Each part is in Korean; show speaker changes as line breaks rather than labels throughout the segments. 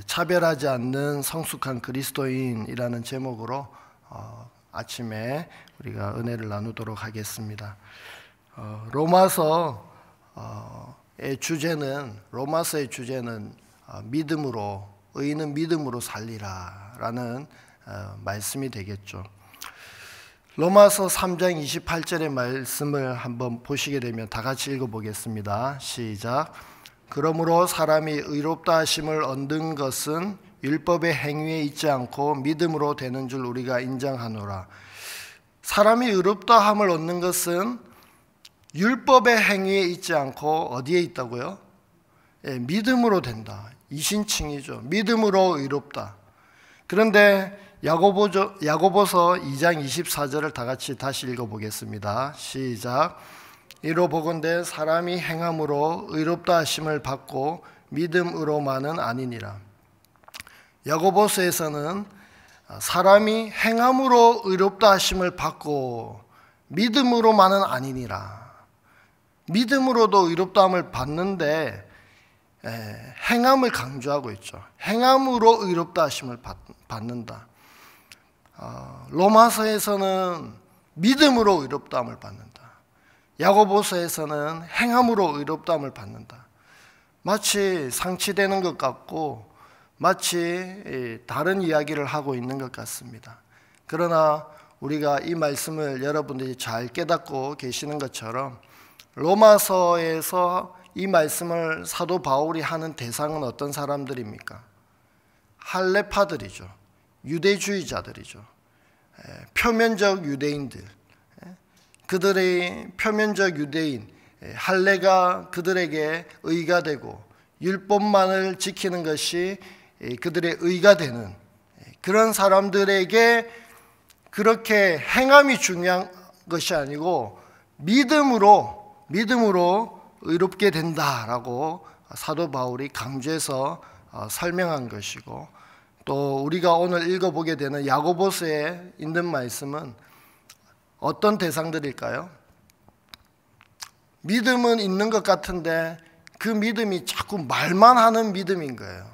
차별하지 않는 성숙한 그리스도인이라는 제목으로 아침에 우리가 은혜를 나누도록 하겠습니다. 로마서의 주제는 믿음으로, 의인은 믿음으로 살리라 라는 말씀이 되겠죠. 로마서 3장 28절의 말씀을 한번 보시게 되면 다 같이 읽어보겠습니다. 시작. 그러므로 사람이 의롭다 하심을 얻는 것은 율법의 행위에 있지 않고 믿음으로 되는 줄 우리가 인정하노라. 사람이 의롭다 함을 얻는 것은 율법의 행위에 있지 않고 어디에 있다고요? 믿음으로 된다. 이신칭이죠. 믿음으로 의롭다. 그런데 야고보서 2장 24절을 다 같이 다시 읽어보겠습니다. 시작. 이로 보건대 사람이 행함으로 의롭다 하심을 받고 믿음으로만은 아니니라. 야고보서에서는 사람이 행함으로 의롭다 하심을 받고 믿음으로만은 아니니라. 믿음으로도 의롭다함을 받는데 행함을 강조하고 있죠. 행함으로 의롭다 하심을 받는다. 로마서에서는 믿음으로 의롭다함을 받는다. 야고보서에서는 행함으로 의롭다함을 받는다. 마치 상치되는 것 같고 마치 다른 이야기를 하고 있는 것 같습니다. 그러나 우리가 이 말씀을 여러분들이 잘 깨닫고 계시는 것처럼 로마서에서 이 말씀을 사도 바울이 하는 대상은 어떤 사람들입니까? 할례파들이죠. 유대주의자들이죠. 표면적 유대인들. 그들의 표면적 유대인, 할례가 그들에게 의가 되고 율법만을 지키는 것이 그들의 의가 되는 그런 사람들에게 그렇게 행함이 중요한 것이 아니고 믿음으로 의롭게 된다라고 사도 바울이 강조해서 설명한 것이고, 또 우리가 오늘 읽어보게 되는 야고보서에 있는 말씀은 어떤 대상들일까요? 믿음은 있는 것 같은데 그 믿음이 자꾸 말만 하는 믿음인 거예요.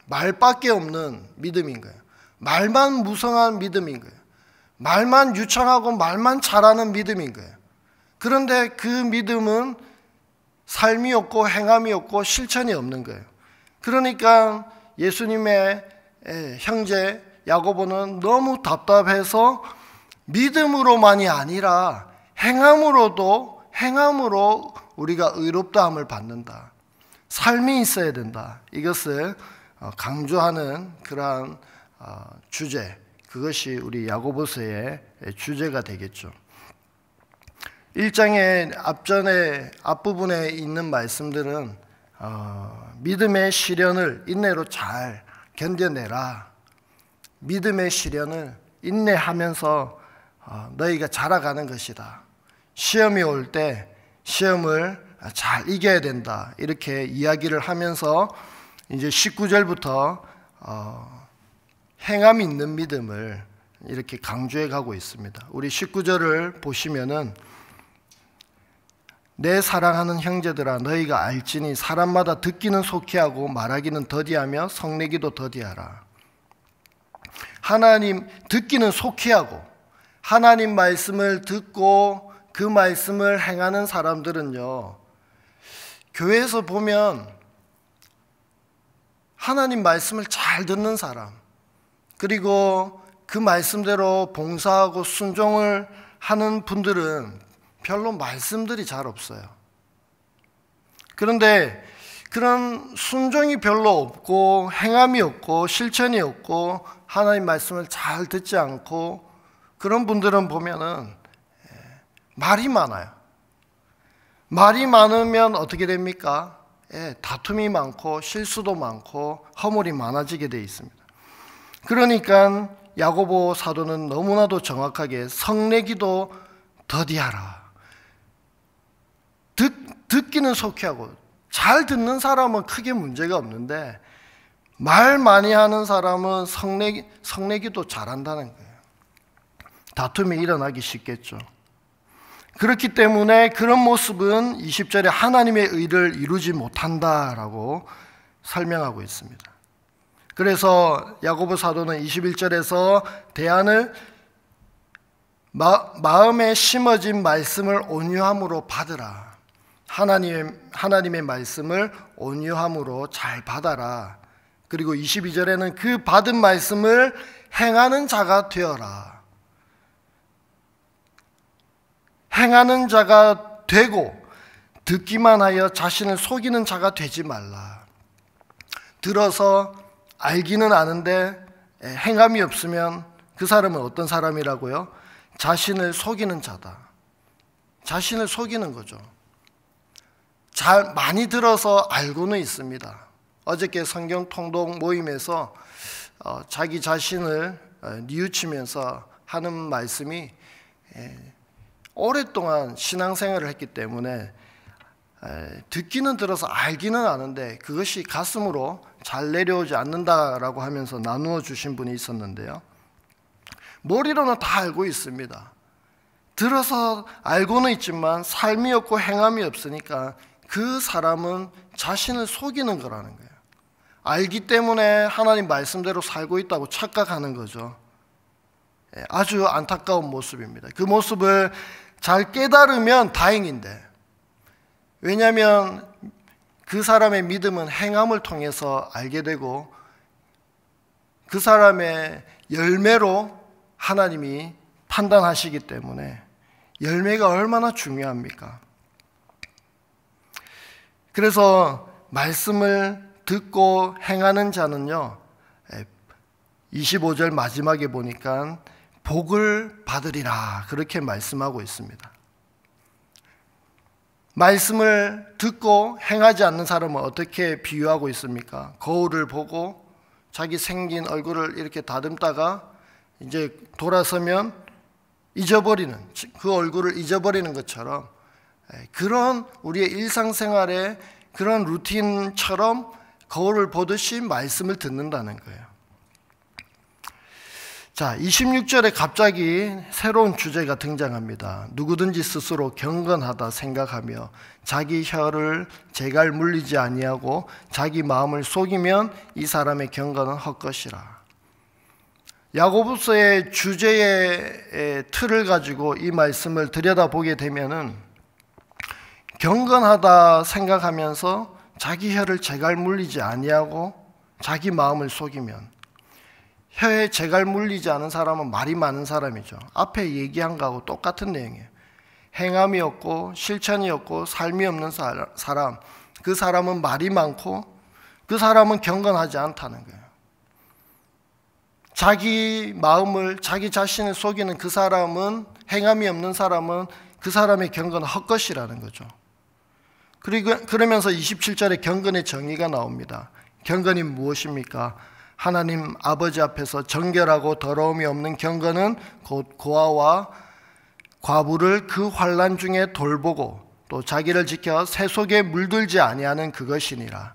말밖에 없는 믿음인 거예요. 말만 무성한 믿음인 거예요. 말만 유창하고 말만 잘하는 믿음인 거예요. 그런데 그 믿음은 삶이 없고 행함이 없고 실천이 없는 거예요. 그러니까 예수님의 형제 야고보는 너무 답답해서 믿음으로만이 아니라 행함으로 우리가 의롭다함을 받는다. 삶이 있어야 된다. 이것을 강조하는 그러한 주제, 그것이 우리 야고보서의 주제가 되겠죠. 1장의 앞부분에 있는 말씀들은 믿음의 시련을 인내로 잘 견뎌내라. 믿음의 시련을 인내하면서 너희가 자라가는 것이다. 시험이 올 때 시험을 잘 이겨야 된다. 이렇게 이야기를 하면서 이제 19절부터 행함 있는 믿음을 이렇게 강조해 가고 있습니다. 우리 19절을 보시면은 내 사랑하는 형제들아 너희가 알지니 사람마다 듣기는 속히하고 말하기는 더디하며 성내기도 더디하라. 하나님 듣기는 속히하고 하나님 말씀을 듣고 그 말씀을 행하는 사람들은요, 교회에서 보면 하나님 말씀을 잘 듣는 사람, 그리고 그 말씀대로 봉사하고 순종을 하는 분들은 별로 말씀들이 잘 없어요. 그런데 그런 순종이 별로 없고 행함이 없고 실천이 없고 하나님 말씀을 잘 듣지 않고 그런 분들은 보면은 말이 많아요. 말이 많으면 어떻게 됩니까? 다툼이 많고 실수도 많고 허물이 많아지게 되어 있습니다. 그러니까 야고보 사도는 너무나도 정확하게 성내기도 더디하라. 듣기는 속히하고 잘 듣는 사람은 크게 문제가 없는데 말 많이 하는 사람은 성내기도 잘한다는 거예요. 다툼이 일어나기 쉽겠죠. 그렇기 때문에 그런 모습은 20절에 하나님의 의를 이루지 못한다라고 설명하고 있습니다. 그래서 야고보 사도는 21절에서 대안을 마음에 심어진 말씀을 온유함으로 받으라. 하나님의 말씀을 온유함으로 잘 받아라. 그리고 22절에는 그 받은 말씀을 행하는 자가 되어라. 행하는 자가 되고 듣기만 하여 자신을 속이는 자가 되지 말라. 들어서 알기는 아는데 행함이 없으면 그 사람은 어떤 사람이라고요? 자신을 속이는 자다. 자신을 속이는 거죠. 잘 많이 들어서 알고는 있습니다. 어저께 성경 통독 모임에서 자기 자신을 뉘우치면서 하는 말씀이 오랫동안 신앙생활을 했기 때문에 듣기는 들어서 알기는 아는데 그것이 가슴으로 잘 내려오지 않는다라고 하면서 나누어 주신 분이 있었는데요. 머리로는 다 알고 있습니다. 들어서 알고는 있지만 삶이 없고 행함이 없으니까 그 사람은 자신을 속이는 거라는 거예요. 알기 때문에 하나님 말씀대로 살고 있다고 착각하는 거죠. 아주 안타까운 모습입니다. 그 모습을 잘 깨달으면 다행인데, 왜냐하면 그 사람의 믿음은 행함을 통해서 알게 되고 그 사람의 열매로 하나님이 판단하시기 때문에 열매가 얼마나 중요합니까? 그래서 말씀을 듣고 행하는 자는요, 25절 마지막에 보니까 복을 받으리라 그렇게 말씀하고 있습니다. 말씀을 듣고 행하지 않는 사람은 어떻게 비유하고 있습니까? 거울을 보고 자기 생긴 얼굴을 이렇게 다듬다가 이제 돌아서면 잊어버리는, 그 얼굴을 잊어버리는 것처럼, 그런 우리의 일상생활의 그런 루틴처럼 거울을 보듯이 말씀을 듣는다는 거예요. 자, 26절에 갑자기 새로운 주제가 등장합니다. 누구든지 스스로 경건하다 생각하며 자기 혀를 재갈 물리지 아니하고 자기 마음을 속이면 이 사람의 경건은 헛것이라. 야고보서의 주제의 틀을 가지고 이 말씀을 들여다보게 되면은 경건하다 생각하면서 자기 혀를 재갈 물리지 아니하고 자기 마음을 속이면, 혀에 재갈 물리지 않은 사람은 말이 많은 사람이죠. 앞에 얘기한 거하고 똑같은 내용이에요. 행함이 없고 실천이 없고 삶이 없는 사람, 그 사람은 말이 많고 그 사람은 경건하지 않다는 거예요. 자기 마음을, 자기 자신을 속이는 그 사람은, 행함이 없는 사람은 그 사람의 경건은 헛것이라는 거죠. 그러면서 27절에 경건의 정의가 나옵니다. 경건이 무엇입니까? 하나님 아버지 앞에서 정결하고 더러움이 없는 경건은 곧 고아와 과부를 그 환난 중에 돌보고 또 자기를 지켜 새 속에 물들지 아니하는 그것이니라.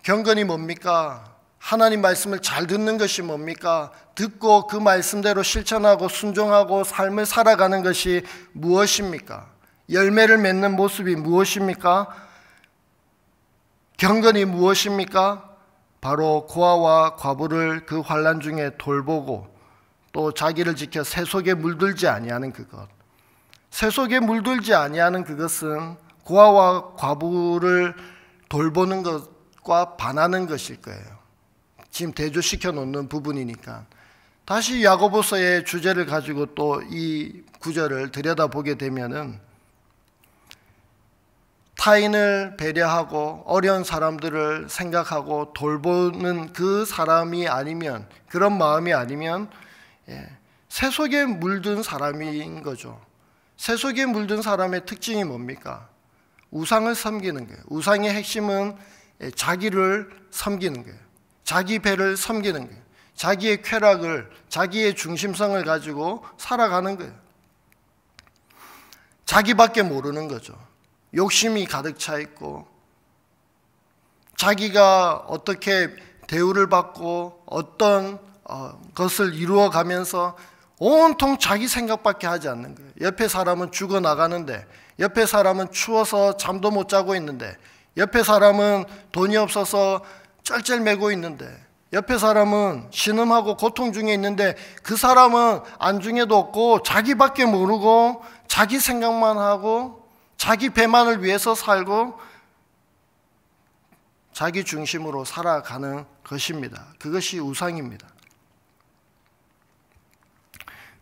경건이 뭡니까? 하나님 말씀을 잘 듣는 것이 뭡니까? 듣고 그 말씀대로 실천하고 순종하고 삶을 살아가는 것이 무엇입니까? 열매를 맺는 모습이 무엇입니까? 경건이 무엇입니까? 바로 고아와 과부를 그 환난 중에 돌보고 또 자기를 지켜 새 속에 물들지 아니하는 그것. 새 속에 물들지 아니하는 그것은 고아와 과부를 돌보는 것과 반하는 것일 거예요. 지금 대조시켜 놓는 부분이니까. 다시 야고보서의 주제를 가지고 또 이 구절을 들여다보게 되면은 타인을 배려하고 어려운 사람들을 생각하고 돌보는 그 사람이 아니면, 그런 마음이 아니면 새 속에 물든 사람인 거죠. 새 속에 물든 사람의 특징이 뭡니까? 우상을 섬기는 거예요. 우상의 핵심은 자기를 섬기는 거예요. 자기 배를 섬기는 거예요. 자기의 쾌락을, 자기의 중심성을 가지고 살아가는 거예요. 자기밖에 모르는 거죠. 욕심이 가득 차 있고 자기가 어떻게 대우를 받고 어떤 것을 이루어가면서 온통 자기 생각밖에 하지 않는 거예요. 옆에 사람은 죽어나가는데, 옆에 사람은 추워서 잠도 못 자고 있는데, 옆에 사람은 돈이 없어서 쩔쩔매고 있는데, 옆에 사람은 신음하고 고통 중에 있는데 그 사람은 안중에도 없고 자기밖에 모르고 자기 생각만 하고 자기 배만을 위해서 살고 자기 중심으로 살아가는 것입니다. 그것이 우상입니다.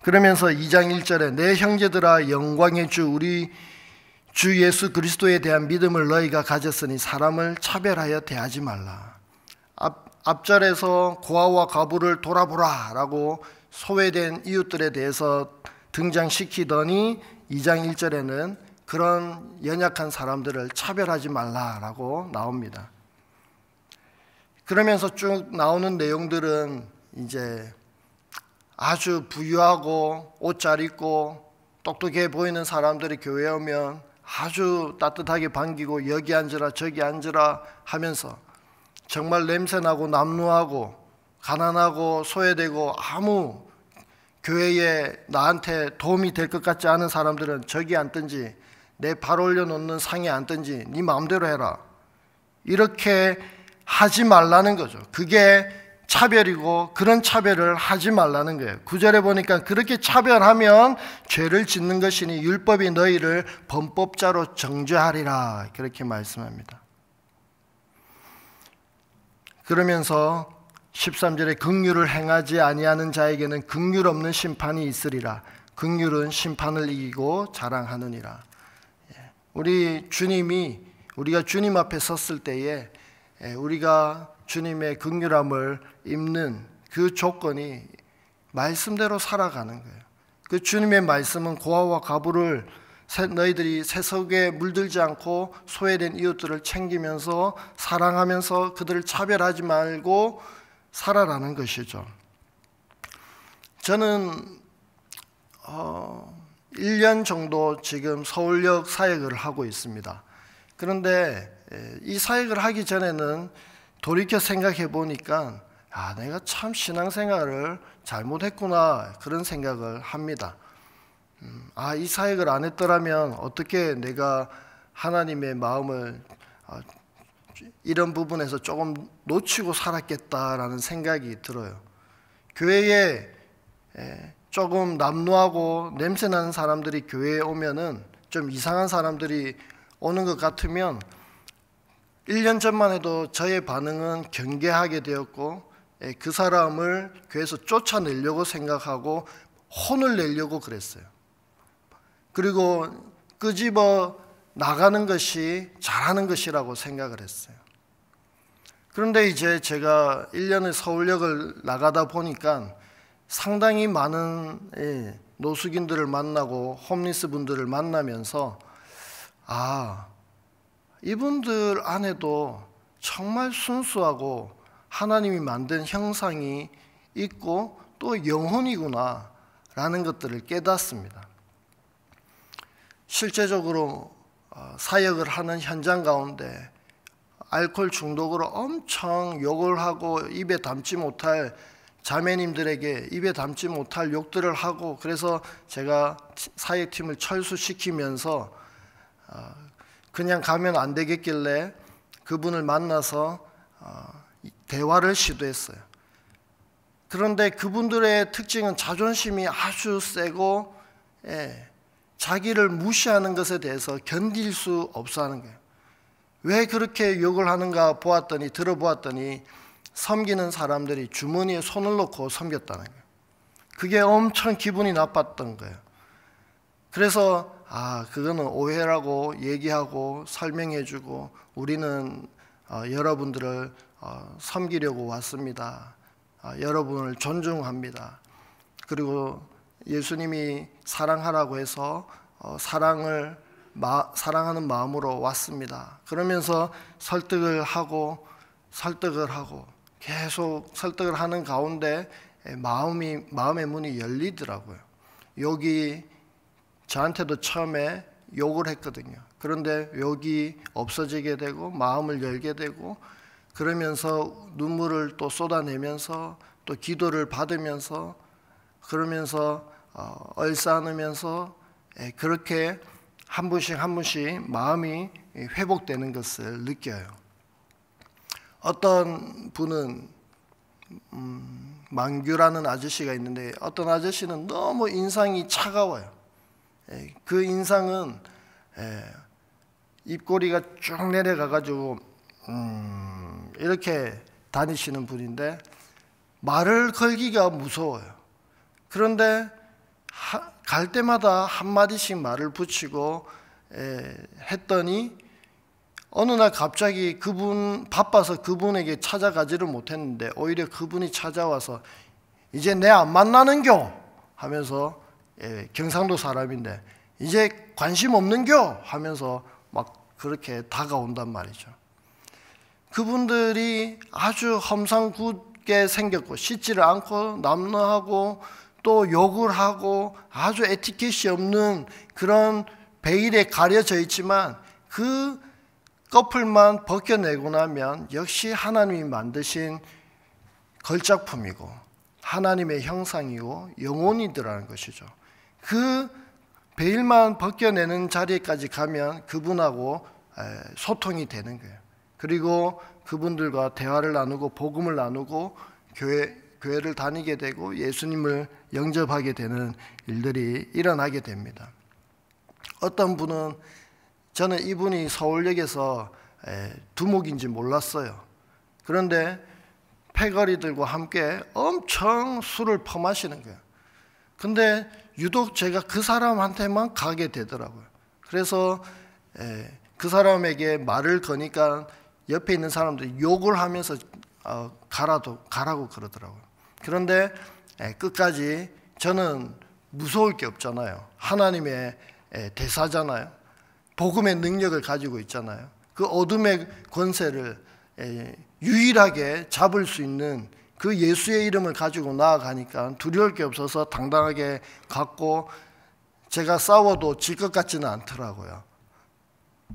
그러면서 2장 1절에 내 형제들아 영광의 주 우리 주 예수 그리스도에 대한 믿음을 너희가 가졌으니 사람을 차별하여 대하지 말라. 앞절에서 고아와 과부를 돌아보라 라고 소외된 이웃들에 대해서 등장시키더니 2장 1절에는 그런 연약한 사람들을 차별하지 말라라고 나옵니다. 그러면서 쭉 나오는 내용들은 이제 아주 부유하고 옷 잘 입고 똑똑해 보이는 사람들이 교회에 오면 아주 따뜻하게 반기고 여기 앉으라 저기 앉으라 하면서 정말 냄새나고 남루하고 가난하고 소외되고 아무 교회에 나한테 도움이 될 것 같지 않은 사람들은 저기 앉든지 내 발 올려놓는 상에 앉든지 네 마음대로 해라, 이렇게 하지 말라는 거죠. 그게 차별이고 그런 차별을 하지 말라는 거예요. 9절에 보니까 그렇게 차별하면 죄를 짓는 것이니 율법이 너희를 범법자로 정죄하리라 그렇게 말씀합니다. 그러면서 13절에 긍휼을 행하지 아니하는 자에게는 긍휼 없는 심판이 있으리라. 긍휼은 심판을 이기고 자랑하느니라. 우리 주님이 우리가 주님 앞에 섰을 때에 우리가 주님의 긍휼함을 입는 그 조건이 말씀대로 살아가는 거예요. 그 주님의 말씀은 고아와 과부를 너희들이 세속에 물들지 않고 소외된 이웃들을 챙기면서 사랑하면서 그들을 차별하지 말고 살아라는 것이죠. 저는 1년 정도 지금 서울역 사역을 하고 있습니다. 그런데 이 사역을 하기 전에는 돌이켜 생각해 보니까 내가 참 신앙생활을 잘못했구나 그런 생각을 합니다. 이 사역을 안 했더라면 어떻게 내가 하나님의 마음을 이런 부분에서 조금 놓치고 살았겠다라는 생각이 들어요. 교회에 조금 남루하고 냄새나는 사람들이 교회에 오면은 좀 이상한 사람들이 오는 것 같으면 1년 전만 해도 저의 반응은 경계하게 되었고 그 사람을 교회에서 쫓아내려고 생각하고 혼을 내려고 그랬어요. 그리고 끄집어 나가는 것이 잘하는 것이라고 생각을 했어요. 그런데 이제 제가 1년을 서울역을 나가다 보니까 상당히 많은 노숙인들을 만나고 홈리스 분들을 만나면서 이분들 안에도 정말 순수하고 하나님이 만든 형상이 있고 또 영혼이구나 라는 것들을 깨닫습니다. 실제적으로 사역을 하는 현장 가운데 알코올 중독으로 엄청 욕을 하고 입에 담지 못할 자매님들에게 입에 담지 못할 욕들을 하고, 그래서 제가 사역팀을 철수시키면서 그냥 가면 안 되겠길래 그분을 만나서 대화를 시도했어요. 그런데 그분들의 특징은 자존심이 아주 세고 자기를 무시하는 것에 대해서 견딜 수 없어 하는 거예요. 왜 그렇게 욕을 하는가 들어보았더니 섬기는 사람들이 주머니에 손을 넣고 섬겼다는 거예요. 그게 엄청 기분이 나빴던 거예요. 그래서 그거는 오해라고 얘기하고 설명해주고 우리는 여러분들을 섬기려고 왔습니다. 여러분을 존중합니다. 그리고 예수님이 사랑하라고 해서 사랑하는 마음으로 왔습니다. 그러면서 설득을 하고 계속 설득을 하는 가운데 마음의 문이 열리더라고요. 욕이 저한테도 처음에 욕을 했거든요. 그런데 욕이 없어지게 되고 마음을 열게 되고, 그러면서 눈물을 또 쏟아내면서 또 기도를 받으면서 그러면서 얼싸안으면서 그렇게 한 분씩 마음이 회복되는 것을 느껴요. 어떤 분은 망규라는 아저씨가 있는데 어떤 아저씨는 너무 인상이 차가워요. 그 인상은 입꼬리가 쭉 내려가가지고 이렇게 다니시는 분인데 말을 걸기가 무서워요. 그런데 갈 때마다 한마디씩 말을 붙이고 했더니 어느 날 갑자기 그분 바빠서 그분에게 찾아가지를 못했는데 오히려 그분이 찾아와서 이제 내 안 만나는겨 하면서 경상도 사람인데 이제 관심 없는겨 하면서 막 그렇게 다가온단 말이죠. 그분들이 아주 험상궂게 생겼고 씻지를 않고 남루하고 또 욕을 하고 아주 에티켓이 없는 그런 베일에 가려져 있지만 그 커플만 벗겨내고 나면 역시 하나님이 만드신 걸작품이고 하나님의 형상이고 영혼이더라는 것이죠. 그 베일만 벗겨내는 자리까지 가면 그분하고 소통이 되는 거예요. 그리고 그분들과 대화를 나누고 복음을 나누고 교회를 다니게 되고 예수님을 영접하게 되는 일들이 일어나게 됩니다. 어떤 분은 저는 이분이 서울역에서 두목인지 몰랐어요. 그런데 패거리들과 함께 엄청 술을 퍼마시는 거예요. 근데 유독 제가 그 사람한테만 가게 되더라고요. 그래서 그 사람에게 말을 거니까 옆에 있는 사람들이 욕을 하면서 가라고 그러더라고요. 그런데 끝까지 저는 무서울 게 없잖아요. 하나님의 대사잖아요. 복음의 능력을 가지고 있잖아요. 그 어둠의 권세를 유일하게 잡을 수 있는 그 예수의 이름을 가지고 나아가니까 두려울 게 없어서 당당하게 갔고 제가 싸워도 질 것 같지는 않더라고요.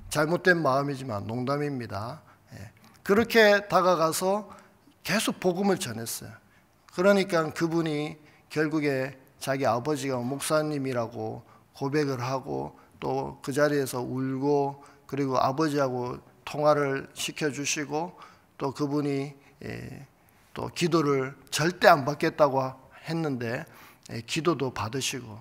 잘못된 마음이지만 농담입니다. 그렇게 다가가서 계속 복음을 전했어요. 그러니까 그분이 결국에 자기 아버지가 목사님이라고 고백을 하고 또 그 자리에서 울고 그리고 아버지하고 통화를 시켜주시고 또 그분이 또 기도를 절대 안 받겠다고 했는데 기도도 받으시고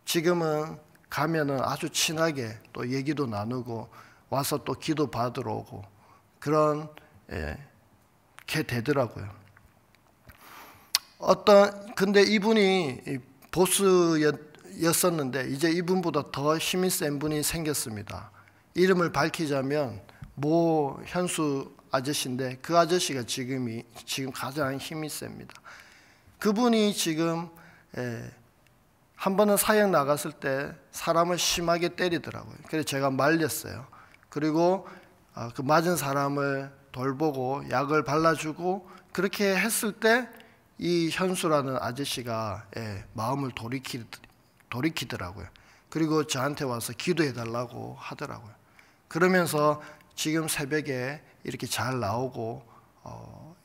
지금은 가면은 아주 친하게 또 얘기도 나누고 와서 또 기도 받으러 오고 그런 게 되더라고요. 근데 이분이 보스였었는데 이제 이분보다 더 힘이 센 분이 생겼습니다. 이름을 밝히자면 모 현수 아저씨인데 그 아저씨가 지금 가장 힘이 셉니다. 그분이 지금 한 번은 사역 나갔을 때 사람을 심하게 때리더라고요. 그래서 제가 말렸어요. 그리고 그 맞은 사람을 돌보고 약을 발라주고 그렇게 했을 때 이 현수라는 아저씨가 마음을 돌이키더라고요. 그리고 저한테 와서 기도해달라고 하더라고요. 그러면서 지금 새벽에 이렇게 잘 나오고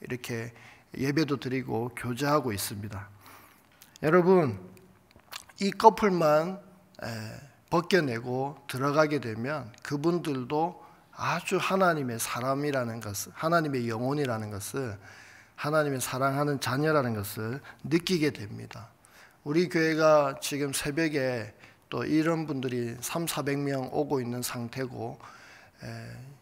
이렇게 예배도 드리고 교제하고 있습니다. 여러분, 이 커플만 벗겨내고 들어가게 되면 그분들도 아주 하나님의 사람이라는 것을, 하나님의 영혼이라는 것을, 하나님의 사랑하는 자녀라는 것을 느끼게 됩니다. 우리 교회가 지금 새벽에 또 이런 분들이 300~400명 오고 있는 상태고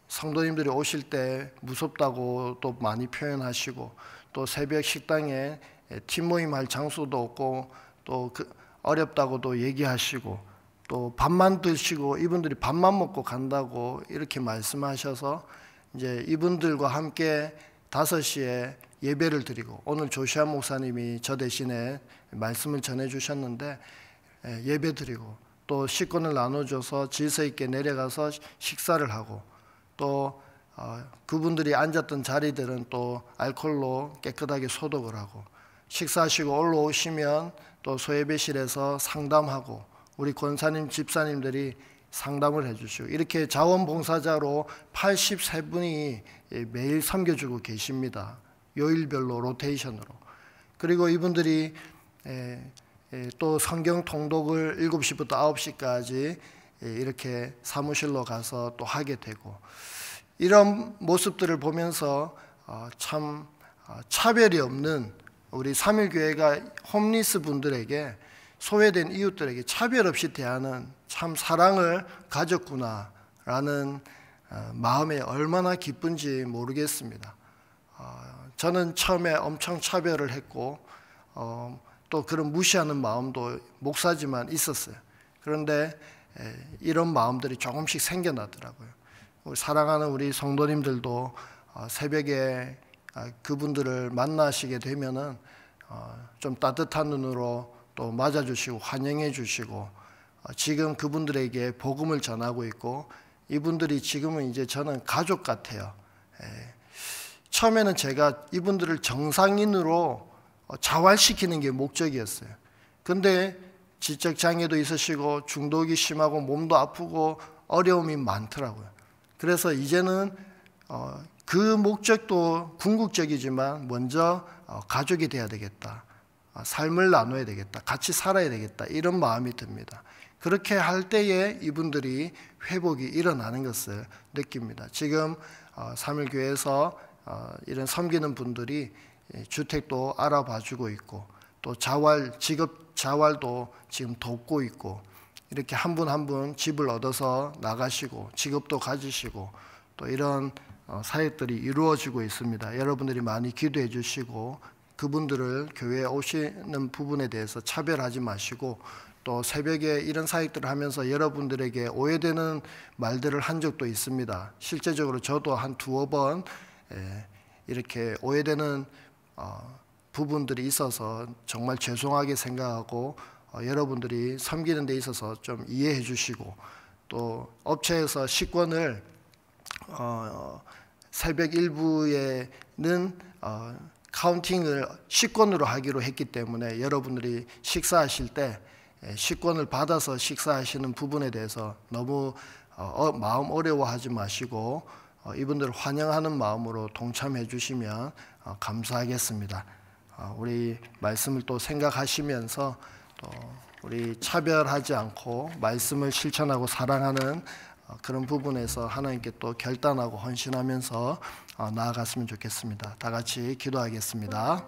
성도님들이 오실 때 무섭다고 또 많이 표현하시고 또 새벽 식당에 팀 모임할 장소도 없고 또 어렵다고도 얘기하시고 또 밥만 드시고 이분들이 밥만 먹고 간다고 이렇게 말씀하셔서 이제 이분들과 함께 5시에 예배를 드리고 오늘 조시아 목사님이 저 대신에 말씀을 전해 주셨는데 예배 드리고 또 식권을 나눠줘서 질서 있게 내려가서 식사를 하고 또 그분들이 앉았던 자리들은 또 알코올로 깨끗하게 소독을 하고 식사하시고 올라오시면 또 소예배실에서 상담하고 우리 권사님 집사님들이 상담을 해주시고 이렇게 자원봉사자로 83분이 매일 섬겨주고 계십니다. 요일별로 로테이션으로. 그리고 이분들이 또 성경 통독을 7시부터 9시까지 이렇게 사무실로 가서 또 하게 되고 이런 모습들을 보면서 참 차별이 없는 우리 삼일교회가 홈리스 분들에게, 소외된 이웃들에게 차별 없이 대하는 참 사랑을 가졌구나라는 마음에 얼마나 기쁜지 모르겠습니다. 저는 처음에 엄청 차별을 했고 또 그런 무시하는 마음도 목사지만 있었어요. 그런데 이런 마음들이 조금씩 생겨나더라고요. 사랑하는 우리 성도님들도 새벽에 그분들을 만나시게 되면은 좀 따뜻한 눈으로 또 맞아주시고 환영해 주시고, 지금 그분들에게 복음을 전하고 있고, 이분들이 지금은 이제 저는 가족 같아요. 처음에는 제가 이분들을 정상인으로 자활시키는 게 목적이었어요. 근데 지적장애도 있으시고 중독이 심하고 몸도 아프고 어려움이 많더라고요. 그래서 이제는 그 목적도 궁극적이지만 먼저 가족이 돼야 되겠다, 삶을 나눠야 되겠다, 같이 살아야 되겠다, 이런 마음이 듭니다. 그렇게 할 때에 이분들이 회복이 일어나는 것을 느낍니다. 지금 삼일교회에서 이런 섬기는 분들이 주택도 알아봐주고 있고, 또 직업 자활도 지금 돕고 있고, 이렇게 한 분 한 분 집을 얻어서 나가시고 직업도 가지시고, 또 이런 사역들이 이루어지고 있습니다. 여러분들이 많이 기도해 주시고, 그분들을 교회에 오시는 부분에 대해서 차별하지 마시고, 또 새벽에 이런 사역들을 하면서 여러분들에게 오해되는 말들을 한 적도 있습니다. 실제적으로 저도 한 두어 번 이렇게 오해되는 부분들이 있어서 정말 죄송하게 생각하고, 여러분들이 섬기는 데 있어서 좀 이해해 주시고, 또 업체에서 식권을 새벽 일부에는 카운팅을 식권으로 하기로 했기 때문에 여러분들이 식사하실 때 식권을 받아서 식사하시는 부분에 대해서 너무 마음 어려워하지 마시고 이분들을 환영하는 마음으로 동참해 주시면 감사하겠습니다. 우리 말씀을 또 생각하시면서 또 우리 차별하지 않고 말씀을 실천하고 사랑하는 그런 부분에서 하나님께 또 결단하고 헌신하면서 나아갔으면 좋겠습니다. 다 같이 기도하겠습니다.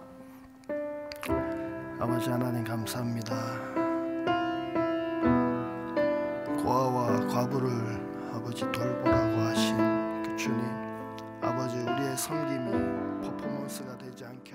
아버지 하나님, 감사합니다. 고아와 과부를 아버지 돌보라고 하신 그 주님, 아버지, 우리의 섬김이 퍼포먼스가 되지 않게